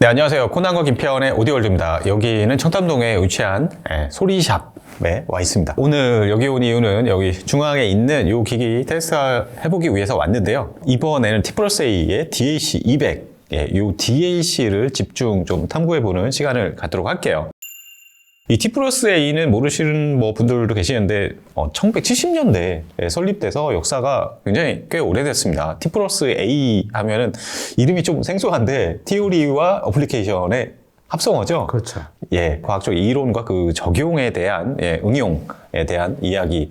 네, 안녕하세요. 코난과 김태원의 오디오월드입니다. 여기는 청담동에 위치한 소리샵에 와 있습니다. 오늘 여기 온 이유는 여기 중앙에 있는 이 기기 테스트 해보기 위해서 왔는데요. 이번에는 T+A의 DAC200, 이 DAC를 집중 좀 탐구해보는 시간을 갖도록 할게요. 이 T+A는 모르시는 분들도 계시는데 1970년대에 설립돼서 역사가 굉장히 꽤 오래됐습니다. T+A 하면은 이름이 좀 생소한데 티오리와 어플리케이션의 합성어죠. 그렇죠. 과학적 이론과 그 적용에 대한 응용에 대한 이야기,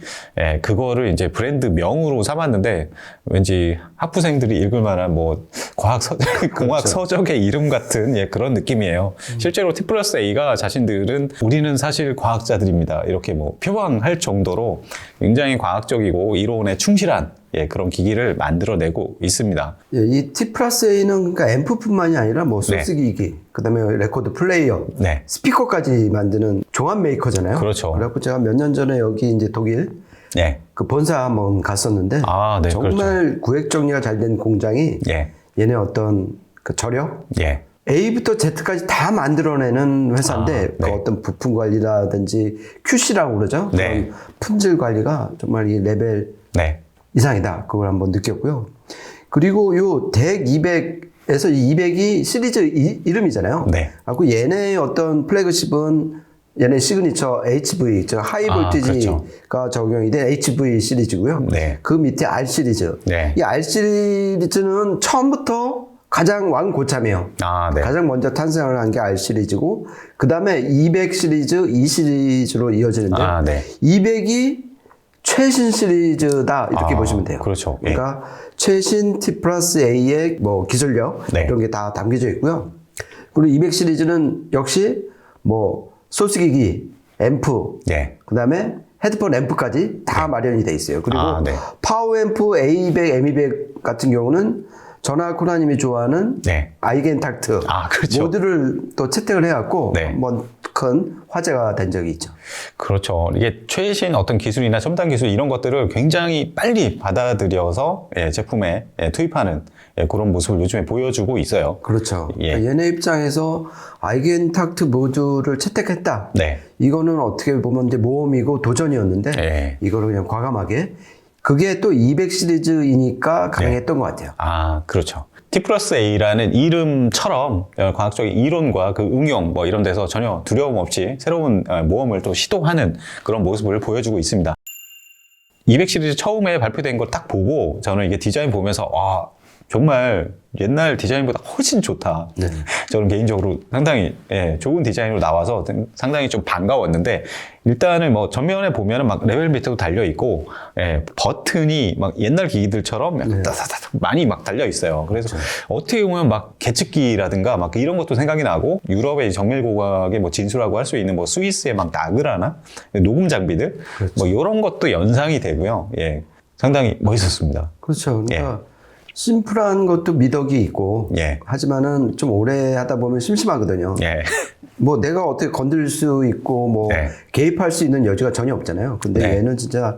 그거를 이제 브랜드 명으로 삼았는데 왠지 학부생들이 읽을 만한 공학 서적의 이름 같은 그런 느낌이에요. 실제로 T+A가 자신들은 우리는 사실 과학자들입니다. 이렇게 표방할 정도로 굉장히 과학적이고 이론에 충실한 그런 기기를 만들어내고 있습니다. 이 T+A는 그러니까 앰프뿐만이 아니라 소스 기기, 그다음에 레코드 플레이어, 스피커까지 만드는 종합 메이커잖아요. 그렇죠. 그래갖고 제가 몇 년 전에 여기 이제 독일 그 본사 한번 갔었는데 정말 그렇죠. 구획 정리가 잘 된 공장이 얘네 어떤 그 저력, A부터 Z까지 다 만들어내는 회사인데 그 어떤 부품 관리라든지 QC라고 그러죠. 그런 품질 관리가 정말 이 레벨 이상이다. 그걸 한번 느꼈고요. 그리고 요 DEC 200에서 이 200이 시리즈 이름이잖아요. 그리고 얘네 어떤 플래그십은 얘네 시그니처 HV, 즉 하이 볼티지가 적용이 된 HV 시리즈고요. 그 밑에 R 시리즈. 이 R 시리즈는 처음부터 가장 왕고참이에요. 가장 먼저 탄생을 한 게 R 시리즈고, 그 다음에 200 시리즈, E 시리즈로 이어지는데, 200이 최신 시리즈다 이렇게 보시면 돼요. 그렇죠. 그러니까 최신 T+A의 기술력 이런 게 다 담겨져 있고요. 그리고 200 시리즈는 역시 소스기기, 앰프, 그다음에 헤드폰 앰프까지 다 마련이 돼 있어요. 그리고 파워 앰프 A200, M200 같은 경우는 전하 코나님이 좋아하는 아이겐탁트 모드를 또 채택을 해갖고 한번 큰 화제가 된 적이 있죠. 그렇죠. 이게 최신 어떤 기술이나 첨단 기술 이런 것들을 굉장히 빨리 받아들여서 제품에 투입하는 그런 모습을 요즘에 보여주고 있어요. 그렇죠. 그러니까 얘네 입장에서 아이겐탁트 모드를 채택했다. 이거는 어떻게 보면 이제 모험이고 도전이었는데 이거를 그냥 과감하게, 그게 또 200 시리즈이니까 가능했던 것 같아요. 그렇죠. T+A라는 이름처럼 과학적인 이론과 그 응용 이런 데서 전혀 두려움 없이 새로운 모험을 또 시도하는 그런 모습을 보여주고 있습니다. 200 시리즈 처음에 발표된 걸 딱 보고 저는 이게 디자인 보면서 정말 옛날 디자인보다 훨씬 좋다. 저는 개인적으로 상당히 좋은 디자인으로 나와서 상당히 좀 반가웠는데, 일단은 전면에 보면은 레벨 미터도 달려 있고, 버튼이 옛날 기기들처럼 많이 달려 있어요. 그래서 어떻게 보면 계측기라든가 이런 것도 생각이 나고, 유럽의 정밀고각의 진수라고 할 수 있는 스위스의 나그라나 녹음 장비들 이런 것도 연상이 되고요. 상당히 멋있었습니다. 그렇죠. 그러니까 심플한 것도 미덕이 있고, 하지만은 좀 오래 하다 보면 심심하거든요. 내가 어떻게 건들 수 있고, 개입할 수 있는 여지가 전혀 없잖아요. 근데 얘는 진짜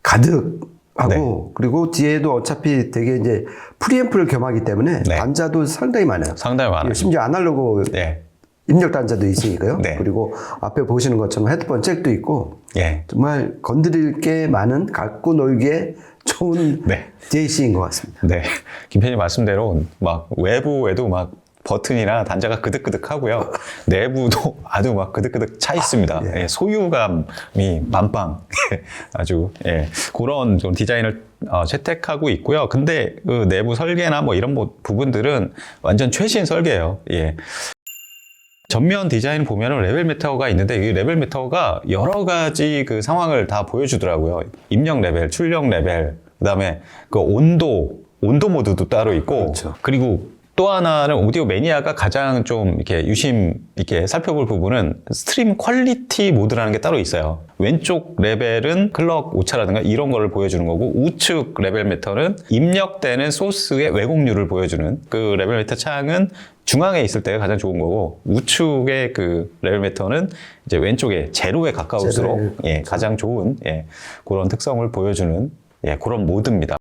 가득하고, 그리고 뒤에도 어차피 되게 이제 프리앰프를 겸하기 때문에 단자도 상당히 많아요. 심지어 아날로그 입력 단자도 있으니까요. 그리고 앞에 보시는 것처럼 헤드폰 잭도 있고, 정말 건드릴 게 많은, 갖고 놀기에 좋은 DAC인 것 같습니다. 김 PD님 말씀대로 외부에도 버튼이나 단자가 그득그득하고요. 내부도 아주 그득그득 차 있습니다. 소유감이 만빵. 아주 그런 좀 디자인을 채택하고 있고요. 근데 그 내부 설계나 이런 부분들은 완전 최신 설계예요. 전면 디자인 보면은 레벨 미터가 있는데, 이 레벨 미터가 여러 가지 그 상황을 다 보여주더라고요. 입력 레벨, 출력 레벨, 그 다음에 그 온도 모드도 따로 있고, 그리고 또 하나는 오디오 매니아가 가장 좀 이렇게 유심 있게 살펴볼 부분은 스트림 퀄리티 모드라는 게 따로 있어요. 왼쪽 레벨은 클럭 오차라든가 이런 거를 보여주는 거고, 우측 레벨 미터는 입력되는 소스의 왜곡률을 보여주는 그 레벨 미터 창은 중앙에 있을 때가 가장 좋은 거고, 우측의 그 레벨 미터는 이제 왼쪽에 제로에 가까울수록 가장 좋은 그런 특성을 보여주는 그런 모드입니다.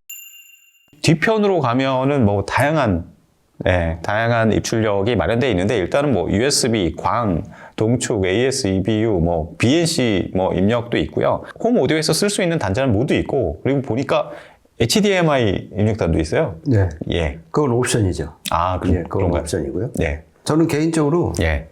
뒤편으로 가면은 다양한 네, 다양한 입출력이 마련되어 있는데 일단은 뭐 USB, 광, 동축, AS, EBU, 뭐 BNC 뭐 입력도 있고요. 홈 오디오에서 쓸 수 있는 단자는 모두 있고 그리고 보니까 HDMI 입력단도 있어요. 네. 예. 그건 옵션이죠. 아, 예, 그건 그런가요? 옵션이고요. 네. 저는 개인적으로 예.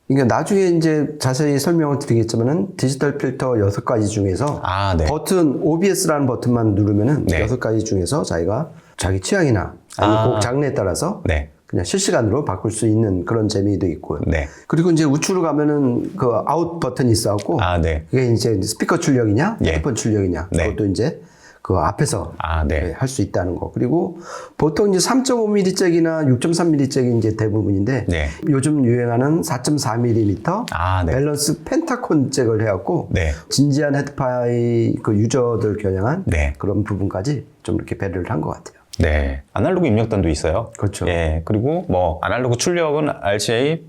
그러니까 나중에 이제 자세히 설명을 드리겠지만은 디지털 필터 6가지 중에서 네. 버튼 OBS라는 버튼만 누르면은 네. 6가지 중에서 자기가 자기 취향이나 아니면 곡 장르에 따라서 네. 그냥 실시간으로 바꿀 수 있는 그런 재미도 있고요. 네. 그리고 이제 우측으로 가면은 그 아웃 버튼이 있어갖고 네. 그게 이제 스피커 출력이냐, 예. 헤드폰 출력이냐, 네. 그것도 이제 그 앞에서 네. 할 수 있다는 거. 그리고 보통 이제 3.5mm 잭이나 6.3mm 잭이 이제 대부분인데 네. 요즘 유행하는 4.4mm 네. 밸런스 펜타콘 잭을 해갖고 네. 진지한 헤드파이 그 유저들 겨냥한 네. 그런 부분까지 좀 이렇게 배려를 한 것 같아요. 네. 아날로그 입력단도 있어요. 그렇죠. 예. 그리고 뭐 아날로그 출력은 RCA,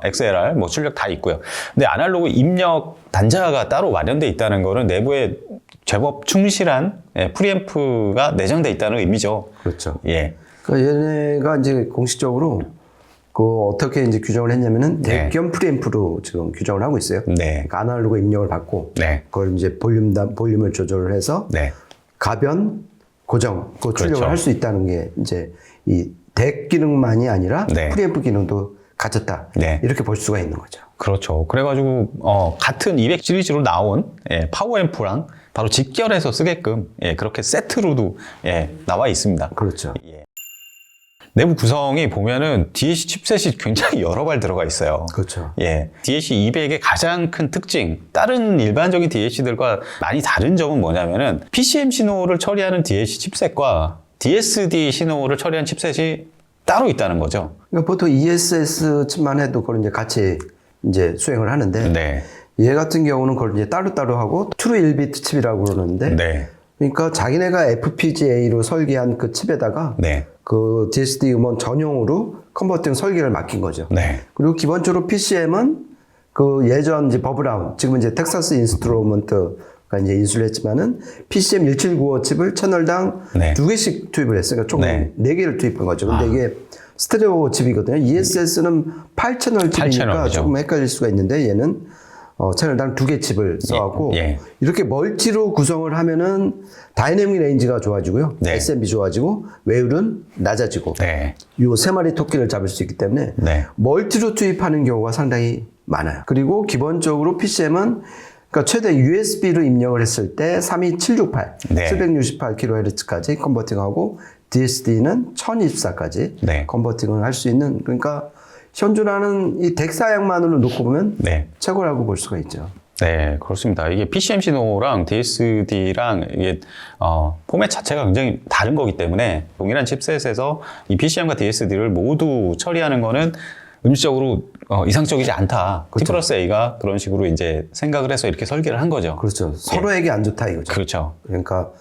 XLR 뭐 출력 다 있고요. 근데 아날로그 입력 단자가 따로 마련돼 있다는 거는 내부에 제법 충실한 프리앰프가 내장돼 있다는 의미죠. 그렇죠. 예. 그러니까 얘네가 이제 공식적으로 그 어떻게 이제 규정을 했냐면은 네. 대기업 프리앰프로 지금 규정을 하고 있어요. 네. 그러니까 아날로그 입력을 받고 네. 그걸 이제 볼륨을 조절을 해서 네. 가변, 고정, 그 출력을 그렇죠. 할 수 있다는 게 이제 이 덱 기능만이 아니라 네. 프리앰프 기능도 가졌다. 네. 이렇게 볼 수가 있는 거죠. 그렇죠. 그래가지고 같은 200 시리즈로 나온 파워앰프랑 바로 직결해서 쓰게끔 그렇게 세트로도 나와 있습니다. 그렇죠. 예. 내부 구성이 보면은 DAC 칩셋이 굉장히 여러 발 들어가 있어요. 그렇죠. 예. DAC 200의 가장 큰 특징, 다른 일반적인 DAC들과 많이 다른 점은 뭐냐면은 PCM 신호를 처리하는 DAC 칩셋과 DSD 신호를 처리한 칩셋이 따로 있다는 거죠. 그러니까 보통 ESS 칩만 해도 그걸 이제 같이 이제 수행을 하는데 네. 얘 같은 경우는 그걸 이제 따로따로 하고 트루 1비트 칩이라고 그러는데 네. 그러니까 자기네가 FPGA로 설계한 그 칩에다가 네. 그 DSD 음원 전용으로 컨버팅 설계를 맡긴 거죠. 네. 그리고 기본적으로 PCM은 그 예전 이제 버브라운, 지금 이제 텍사스 인스트루먼트가 이제 인수를 했지만은 PCM 1795 칩을 채널당 네. 2개씩 투입을 했어요. 그러니까 총 네. 4개를 투입한 거죠. 근데 이게 스테레오 칩이거든요. ESS는 8채널 칩이니까 8채널이죠. 조금 헷갈릴 수가 있는데 얘는 채널당 2개 칩을 써갖고 예. 이렇게 멀티로 구성을 하면은 다이내믹 레인지가 좋아지고요. 네. SMB 좋아지고 외율은 낮아지고 네. 요 3마리 토끼를 잡을 수 있기 때문에 네. 멀티로 투입하는 경우가 상당히 많아요. 그리고 기본적으로 PCM은 그러니까 최대 USB로 입력을 했을 때 32768, 네. 768kHz까지 컨버팅하고 DSD는 1024까지 네. 컨버팅을 할 수 있는 그러니까 현존하는 이 덱 사양만으로 놓고 보면 네. 최고라고 볼 수가 있죠. 네, 그렇습니다. 이게 PCM 신호랑 DSD랑 이게 포맷 자체가 굉장히 다른 거기 때문에 동일한 칩셋에서 이 PCM과 DSD를 모두 처리하는 거는 음질적으로 이상적이지 않다. 그렇죠. T 플러스 A가 그런 식으로 이제 생각을 해서 이렇게 설계를 한 거죠. 그렇죠. 서로에게 안 좋다 이거죠. 그렇죠. 그러니까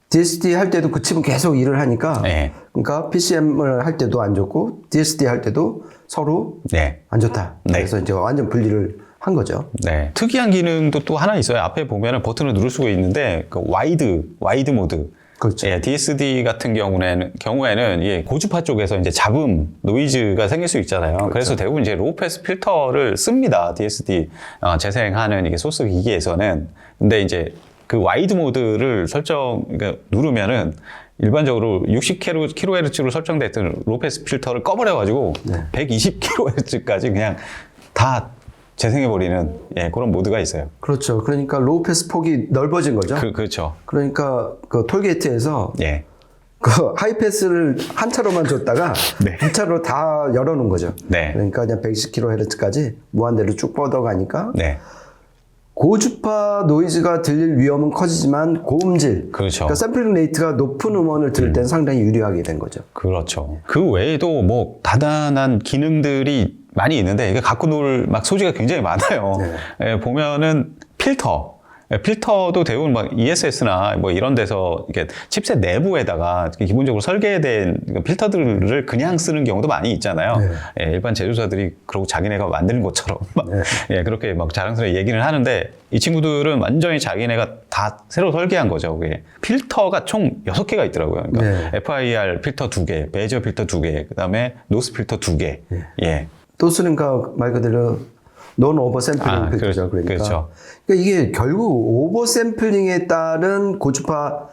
DSD 할 때도 그 칩은 계속 일을 하니까 네. 그러니까 PCM을 할 때도 안 좋고 DSD 할 때도 서로 네. 안 좋다. 네. 그래서 이제 완전 분리를 한 거죠. 네. 특이한 기능도 또 하나 있어요. 앞에 보면은 버튼을 누를 수가 있는데 그 와이드 모드. 그렇죠. 예, DSD 같은 경우에는 예, 고주파 쪽에서 이제 잡음, 노이즈가 생길 수 있잖아요. 그렇죠. 그래서 대부분 이제 로우 패스 필터를 씁니다. DSD 재생하는 이게 소스 기기에서는. 근데 이제 그 와이드 모드를 그러니까 누르면은 일반적으로 60kHz로 설정됐던 로우 패스 필터를 꺼버려가지고 네. 120kHz까지 그냥 다 재생해버리는 그런 모드가 있어요. 그렇죠. 그러니까 로우 패스 폭이 넓어진 거죠. 그렇죠. 그러니까 그 톨게이트에서 예. 그 하이 패스를 한 차로만 줬다가 네. 두 차로 다 열어놓은 거죠. 네. 그러니까 그냥 120kHz까지 무한대로 쭉 뻗어가니까 네. 고주파 노이즈가 들릴 위험은 커지지만 고음질, 그렇죠. 그러니까 샘플링 레이트가 높은 음원을 들을 때는 상당히 유리하게 된 거죠. 그렇죠. 그 외에도 뭐 다단한 기능들이 많이 있는데 이게 갖고 놀 막 소지가 굉장히 많아요. 네. 보면은 필터, 필터도 대부분 막 ESS나 뭐 이런 데서 이렇게 칩셋 내부에다가 기본적으로 설계된 필터들을 그냥 쓰는 경우도 많이 있잖아요. 네. 예, 일반 제조사들이 그러고 자기네가 만드는 것처럼 막 예, 그렇게 막 자랑스럽게 얘기를 하는데 이 친구들은 완전히 자기네가 다 새로 설계한 거죠. 그게 필터가 총 6개가 있더라고요. 그러니까 FIR 필터 2개, 베이저 필터 2개, 그다음에 노스 필터 2개. 예. 또 쓰는 거 말 그대로 논 오버 샘플링 필터죠. 그러니까 이게 결국 오버 샘플링에 따른 고주파가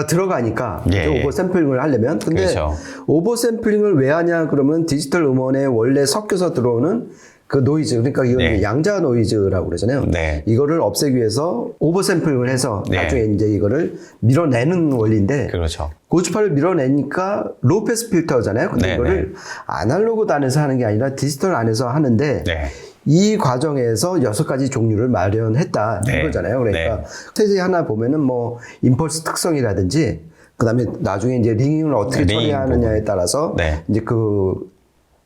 들어가니까 오버 샘플링을 하려면 근데 오버 샘플링을 왜 하냐 그러면 디지털 음원에 원래 섞여서 들어오는 그 노이즈, 그러니까 이건 양자 노이즈라고 그러잖아요. 이거를 없애기 위해서 오버 샘플링을 해서 나중에 이제 이거를 밀어내는 원리인데 고주파를 밀어내니까 로우 패스 필터잖아요. 근데 이거를 아날로그 단에서 하는 게 아니라 디지털 안에서 하는데 이 과정에서 6가지 종류를 마련했다 이거잖아요. 그러니까 스테이지 하나 보면은 뭐 임펄스 특성이라든지 그다음에 나중에 이제 링을 어떻게 처리하느냐에 따라서 이제 그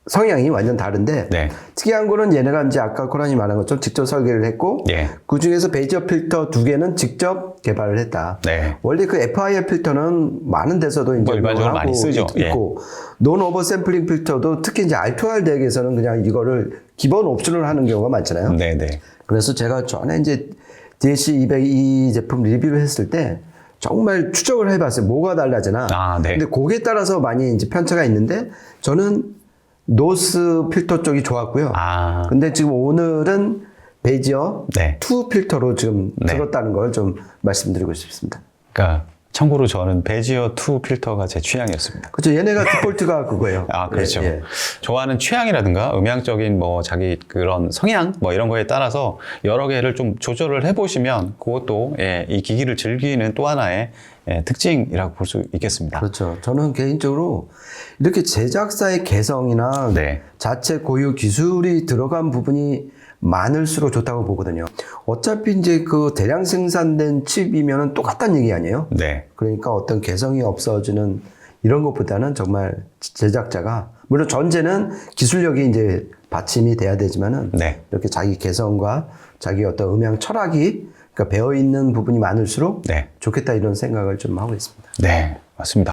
성향이 완전 다른데 특이한 거는 얘네가 이제 아까 코란이 말한 것처럼 직접 설계를 했고 그 중에서 베이저 필터 2개는 직접 개발을 했다. 원래 그 FIR 필터는 많은 데서도 이제 일반적으로 많이 쓰죠. 있고 논 오버 샘플링 필터도 특히 이제 R2R 덱에서는 그냥 이거를 기본 옵션을 하는 경우가 많잖아요. 그래서 제가 전에 이제 DAC200 이 제품 리뷰를 했을 때 정말 추적을 해봤어요. 뭐가 달라지나. 근데 거기에 따라서 많이 이제 편차가 있는데 저는 노스 필터 쪽이 좋았고요. 근데 지금 오늘은 베이지어 2 필터로 지금 들었다는 걸 좀 말씀드리고 싶습니다. 그러니까 참고로 저는 베이지어 2 필터가 제 취향이었습니다. 그렇죠. 얘네가 디폴트가 그거예요. 그렇죠. 좋아하는 취향이라든가 음향적인 뭐 자기 그런 성향 뭐 이런 거에 따라서 여러 개를 좀 조절을 해보시면 그것도 이 기기를 즐기는 또 하나의 특징이라고 볼 수 있겠습니다. 그렇죠. 저는 개인적으로 이렇게 제작사의 개성이나 자체 고유 기술이 들어간 부분이 많을수록 좋다고 보거든요. 어차피 이제 그 대량 생산된 칩이면은 똑같다는 얘기 아니에요? 그러니까 어떤 개성이 없어지는 이런 것보다는 정말 제작자가 물론 전제는 기술력이 이제 받침이 돼야 되지만은 이렇게 자기 개성과 자기 어떤 음향 철학이 그러니까 배어 있는 부분이 많을수록 좋겠다 이런 생각을 좀 하고 있습니다. 맞습니다.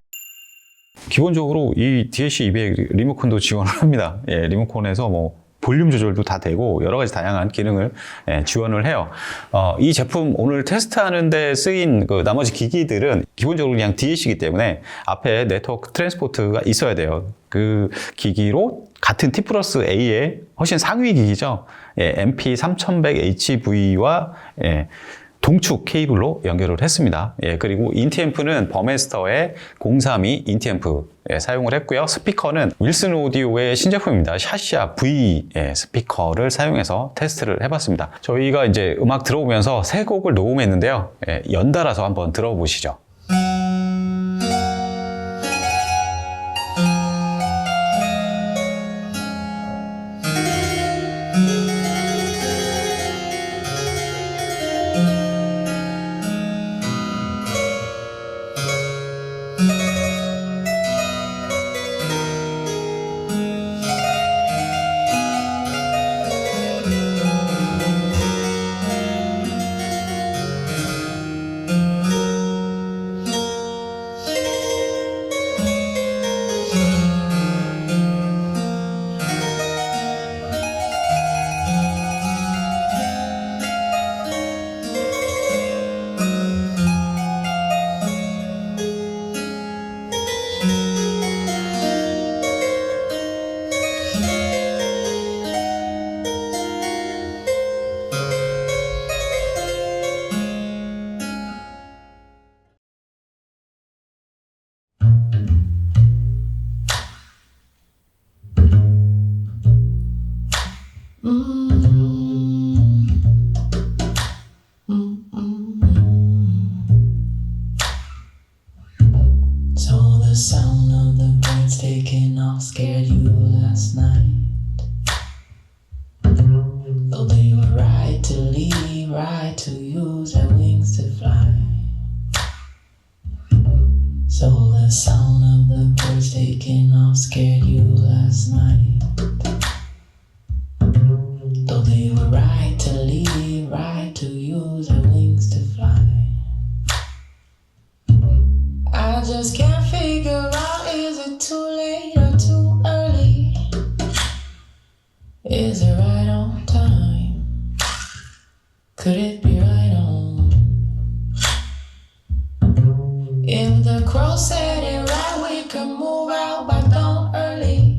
기본적으로 이 DAC200 리모컨도 지원을 합니다. 리모컨에서 뭐 볼륨 조절도 다 되고 여러 가지 다양한 기능을 지원을 해요. 이 제품 오늘 테스트하는 데 쓰인 그 나머지 기기들은 기본적으로 그냥 DAC이기 때문에 앞에 네트워크 트랜스포트가 있어야 돼요. 그 기기로 같은 T 플러스 A의 훨씬 상위 기기죠. MP3100HV와 동축 케이블로 연결을 했습니다. 그리고 인티앰프는 버메스터의 032 인티앰프 사용을 했고요. 스피커는 윌슨 오디오의 신제품입니다. 샤시아 V 스피커를 사용해서 테스트를 해봤습니다. 저희가 이제 음악 들어오면서 세 곡을 녹음했는데요. 연달아서 한번 들어보시죠. So the sound of the birds taking off scared you last night. Though they were right to leave, right to use their wings to fly. So the sound of the birds taking off scared you last night. Though they were right to leave, right to use their wings to just can't figure out, is it too late or too early? Is it right on time? Could it be right on? If the crow said it right, we could move out by dawn early.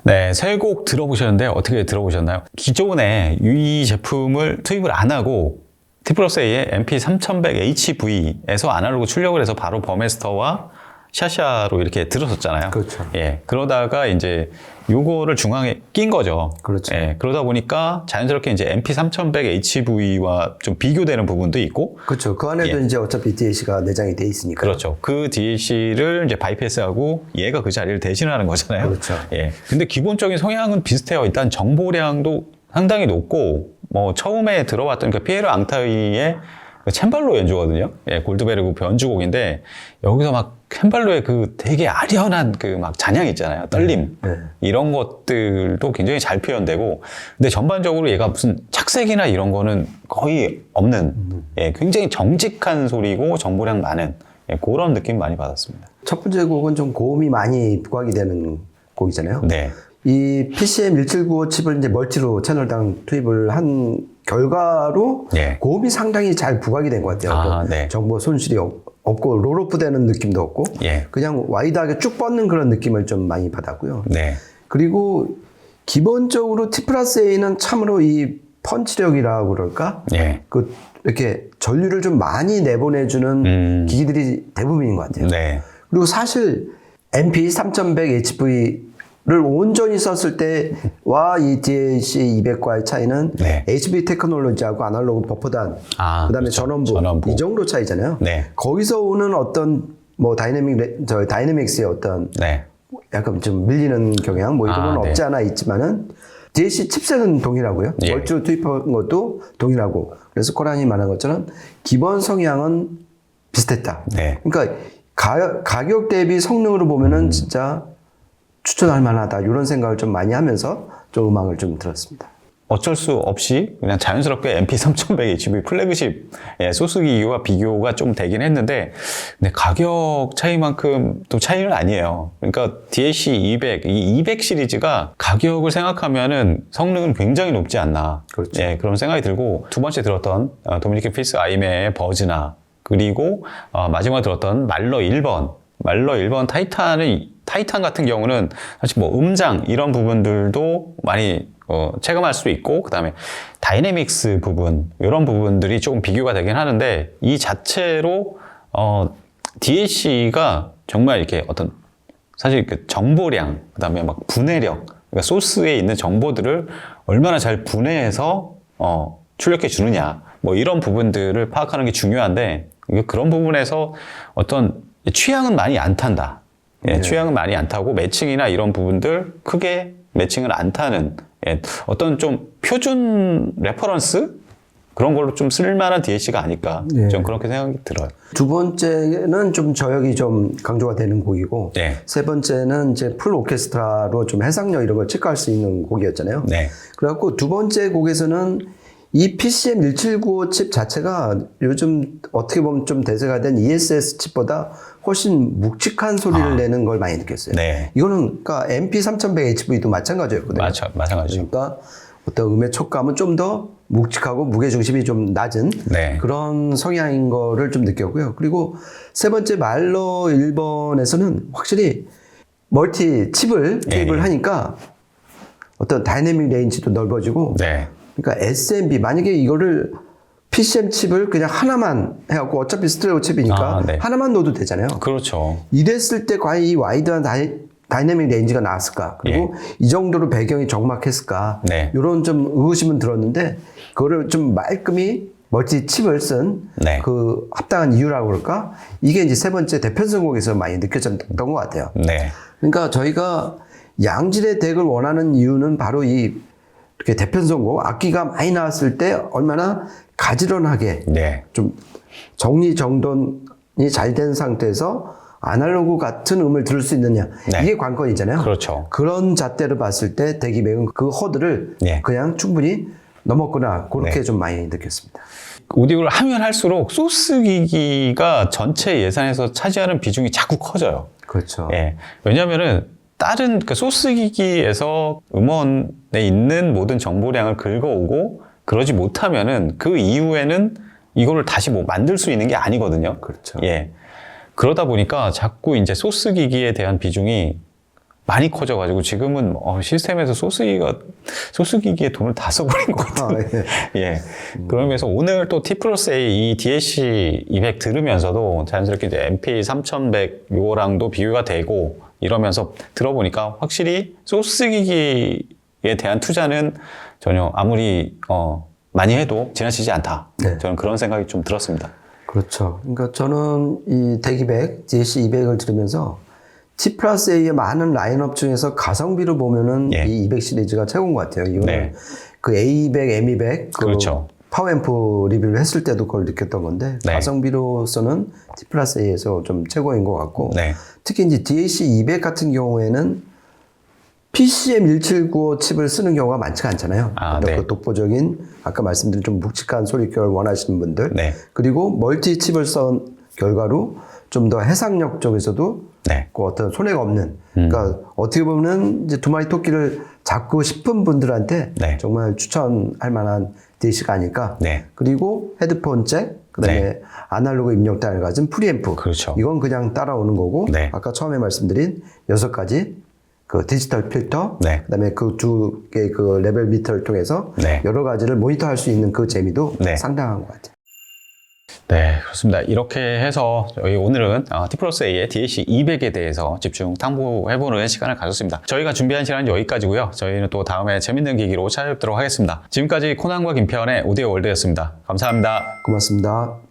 네, 새 곡 들어보셨는데 어떻게 들어보셨나요? 기존에 이 제품을 투입을 안 하고 T+A의 MP3100HV에서 아날로그 출력을 해서 바로 버메스터와 샤샤로 이렇게 들었었잖아요. 그렇죠. 예, 그러다가 이제 요거를 중앙에 낀 거죠. 그렇죠. 예, 그러다 보니까 자연스럽게 이제 MP3100HV와 좀 비교되는 부분도 있고. 그렇죠. 그 안에도 예. 이제 어차피 DLC가 내장이 돼 있으니까. 그렇죠. 그 DLC를 이제 바이패스하고 얘가 그 자리를 대신하는 거잖아요. 그렇죠. 예. 근데 기본적인 성향은 비슷해요. 일단 정보량도 상당히 높고, 뭐 처음에 들어봤던 그 피에르 앙타이의 그 챈발로 연주거든요. 예, 골드베르그 연주곡인데 여기서 막 챈발로의 그 되게 아련한 그 막 잔향 있잖아요. 떨림. 이런 것들도 굉장히 잘 표현되고, 근데 전반적으로 얘가 무슨 착색이나 이런 거는 거의 없는, 예, 굉장히 정직한 소리고 정보량 많은, 예, 그런 느낌 많이 받았습니다. 첫 번째 곡은 좀 고음이 많이 부각이 되는 곡이잖아요. 네. 이 PCM1795 칩을 이제 멀티로 채널당 투입을 한 결과로 네. 고음이 상당히 잘 부각이 된 것 같아요. 아, 네. 정보 손실이 없고 롤오프 되는 느낌도 없고 예. 그냥 와이드하게 쭉 뻗는 그런 느낌을 좀 많이 받았고요. 네. 그리고 기본적으로 T+A는 참으로 이 펀치력이라고 그럴까? 예. 그 이렇게 전류를 좀 많이 내보내주는 기기들이 대부분인 것 같아요. 네. 그리고 사실 MP3100HV를 온전히 썼을 때와 이 DLC200과의 차이는 네. HV 테크놀로지하고 아날로그 버퍼단, 그다음에 그렇죠. 전원부, 전원부 이 정도 차이잖아요. 네. 거기서 오는 어떤 뭐 다이내믹스의 어떤 네. 약간 좀 밀리는 경향 뭐 이런 건 네. 없지 않아 있지만은 DLC 칩셋은 동일하고요. 예. 멀티로 투입한 것도 동일하고. 그래서 코란이 말한 것처럼 기본 성향은 비슷했다. 네. 그러니까 가격 대비 성능으로 보면은 진짜 추천할 만하다. 이런 생각을 좀 많이 하면서 좀 음악을 좀 들었습니다. 어쩔 수 없이 그냥 자연스럽게 MP3100HV 플래그십, 예, 소스 기기와 비교가 좀 되긴 했는데, 근데 가격 차이만큼 또 차이는 아니에요. 그러니까 DLC 200, 이 200 시리즈가 가격을 생각하면은 성능은 굉장히 높지 않나. 그렇죠. 예, 그런 생각이 들고, 두 번째 들었던 도미니크 피스 아이메의 버즈나, 그리고 마지막에 들었던 말러 1번. 말러 1번 타이탄 같은 경우는 사실 뭐 음장 이런 부분들도 많이 체감할 수 있고, 그 다음에 다이내믹스 부분, 이런 부분들이 조금 비교가 되긴 하는데, 이 자체로 DLC가 정말 이렇게 어떤 사실 그 정보량, 그 다음에 막 분해력, 그러니까 소스에 있는 정보들을 얼마나 잘 분해해서 출력해 주느냐, 뭐 이런 부분들을 파악하는 게 중요한데, 그런 부분에서 어떤 취향은 많이 안 탄다. 예, 네. 취향은 많이 안 타고 매칭이나 이런 부분들 크게 매칭을 안 타는, 예, 어떤 좀 표준 레퍼런스 그런 걸로 좀 쓸만한 DLC가 아닐까, 네. 좀 그렇게 생각이 들어요. 두 번째는 좀 저역이 좀 강조가 되는 곡이고, 네. 세 번째는 이제 풀 오케스트라로 좀 해상력 이런 걸 체크할 수 있는 곡이었잖아요. 네. 그래갖고 두 번째 곡에서는 이 PCM1795 칩 자체가 요즘 어떻게 보면 좀 대세가 된 ESS 칩보다 훨씬 묵직한 소리를 내는 걸 많이 느꼈어요. 네. 이거는 그러니까 MP3100HV도 마찬가지였거든요. 마찬가지죠. 그러니까 어떤 음의 촉감은 좀 더 묵직하고 무게중심이 좀 낮은 네. 그런 성향인 거를 좀 느꼈고요. 그리고 세 번째 말러 1번에서는 확실히 멀티 칩을 투입을 하니까 어떤 다이내믹 레인지도 넓어지고 네. 그러니까 SMB 만약에 이거를 PCM 칩을 그냥 하나만 해갖고 어차피 스테레오 칩이니까 네. 하나만 넣어도 되잖아요. 그렇죠. 이랬을 때 과연 이 와이드한 다이내믹 레인지가 나왔을까? 그리고 이 정도로 배경이 적막했을까? 네. 이런 좀 의구심은 들었는데 그거를 좀 말끔히 멀티 칩을 쓴 그 합당한 이유라고 그럴까? 이게 이제 세 번째 대편성곡에서 많이 느껴졌던 것 같아요. 네. 그러니까 저희가 양질의 덱을 원하는 이유는 바로 이 이렇게 대편성곡 악기가 많이 나왔을 때 얼마나 가지런하게 좀 정리정돈이 잘 된 상태에서 아날로그 같은 음을 들을 수 있느냐 이게 관건이잖아요. 그렇죠. 그런 잣대를 봤을 때 대기백은 그 허들을 그냥 충분히 넘었구나 그렇게 좀 많이 느꼈습니다. 오디오를 하면 할수록 소스 기기가 전체 예산에서 차지하는 비중이 자꾸 커져요. 그렇죠. 왜냐하면은 다른 그 소스 기기에서 음원에 있는 모든 정보량을 긁어오고 그러지 못하면은 그 이후에는 이거를 다시 뭐 만들 수 있는 게 아니거든요. 그렇죠. 그러다 보니까 자꾸 이제 소스 기기에 대한 비중이 많이 커져가지고 지금은 시스템에서 소스 기기에 돈을 다 써버린 것 같아요. 그러면서 오늘 또 T 플러스 A 이 DAC 200 들으면서도 자연스럽게 이제 MP 3100 요거랑도 비교가 되고 이러면서 들어보니까 확실히 소스 기기에 대한 투자는 전혀 아무리 많이 해도 지나치지 않다. 저는 그런 생각이 좀 들었습니다. 그렇죠. 그러니까 저는 이 대기백 DAC 200을 들으면서 T 플러스 A의 많은 라인업 중에서 가성비로 보면은 이 200 시리즈가 최고인 것 같아요. 이거는 그 A200, M200 그렇죠. 파워앰프 리뷰를 했을 때도 그걸 느꼈던 건데 가성비로서는 T 플러스 A에서 좀 최고인 것 같고 특히 이제 DAC 200 같은 경우에는 PCM 1795 칩을 쓰는 경우가 많지가 않잖아요. 그 독보적인 아까 말씀드린 좀 묵직한 소리결을 원하시는 분들 그리고 멀티 칩을 쓴 결과로 좀 더 해상력 쪽에서도 그 어떤 손해가 없는 그러니까 어떻게 보면 이제 두 마리 토끼를 잡고 싶은 분들한테 정말 추천할 만한 DAC가 아닐까. 그리고 헤드폰 잭 그다음에 아날로그 입력단을 가진 프리앰프 이건 그냥 따라오는 거고 아까 처음에 말씀드린 6가지 그 디지털 필터 그다음에 그 두 개의 그 레벨 미터를 통해서 여러 가지를 모니터할 수 있는 그 재미도 상당한 것 같아요. 네, 그렇습니다. 이렇게 해서 저희 오늘은 T 플러스 A의 DAC 200에 대해서 집중 탐구해보는 시간을 가졌습니다. 저희가 준비한 시간은 여기까지고요. 저희는 또 다음에 재밌는 기기로 찾아뵙도록 하겠습니다. 지금까지 코난과 김태현의 오디오 월드였습니다. 감사합니다. 고맙습니다.